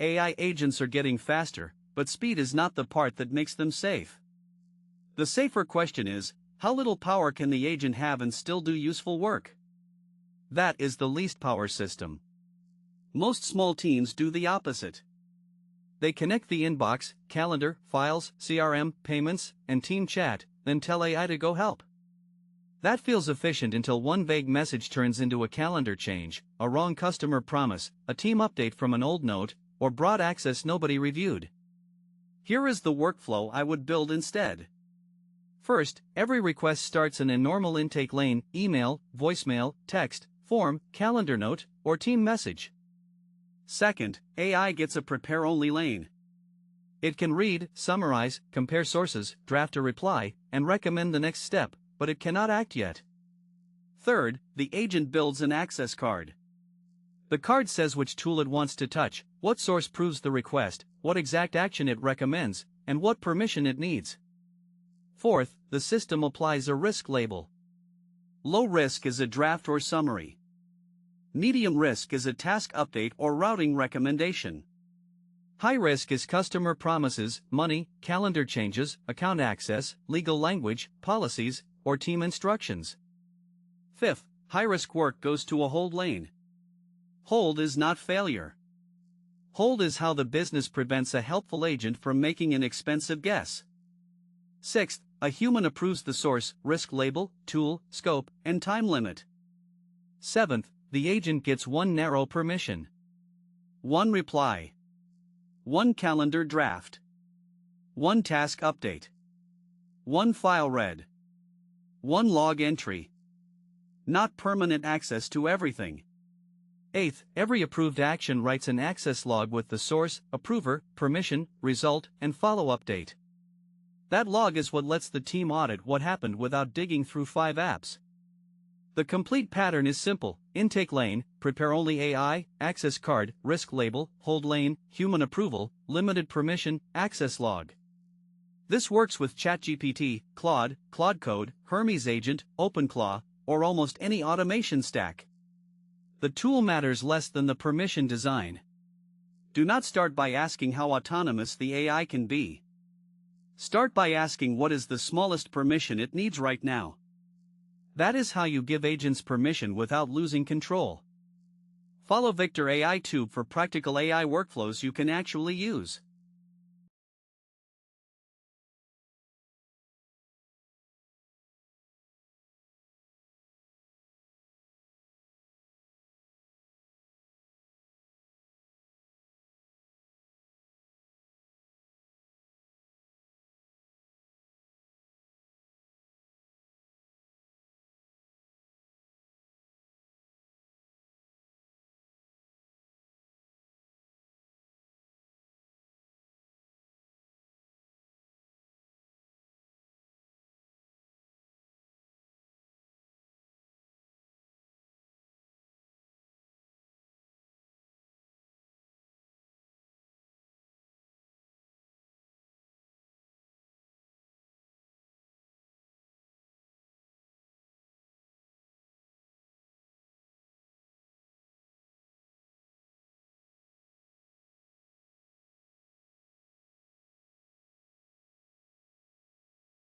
AI agents are getting faster, but speed is not the part that makes them safe. The safer question is, how little power can the agent have and still do useful work? That is the least power system. Most small teams do the opposite. They connect the inbox, calendar, files, CRM, payments, and team chat, then tell AI to go help. That feels efficient until one vague message turns into a calendar change, a wrong customer promise, a team update from an old note, or broad access nobody reviewed. Here is the workflow I would build instead. First, every request starts in a normal intake lane: email, voicemail, text, form, calendar note, or team message. Second, AI gets a prepare-only lane. It can read, summarize, compare sources, draft a reply, and recommend the next step, but it cannot act yet. Third, the agent builds an access card. The card says which tool it wants to touch, what source proves the request, what exact action it recommends, and what permission it needs. Fourth, the system applies a risk label. Low risk is a draft or summary. Medium risk is a task update or routing recommendation. High risk is customer promises, money, calendar changes, account access, legal language, policies, or team instructions. Fifth, high risk work goes to a hold lane. Hold is not failure. Hold is how the business prevents a helpful agent from making an expensive guess. Sixth, a human approves the source, risk label, tool, scope, and time limit. Seventh, the agent gets one narrow permission. One reply. One calendar draft. One task update. One file read. One log entry. Not permanent access to everything. Eighth, every approved action writes an access log with the source, approver, permission, result, and follow-up date. That log is what lets the team audit what happened without digging through 5 apps. The complete pattern is simple: intake lane, prepare only AI, access card, risk label, hold lane, human approval, limited permission, access log. This works with ChatGPT, Claude, Claude Code, Hermes Agent, OpenClaw, or almost any automation stack. The tool matters less than the permission design. Do not start by asking how autonomous the AI can be. Start by asking what is the smallest permission it needs right now. That is how you give agents permission without losing control. Follow Victor AI Tube for practical AI workflows you can actually use.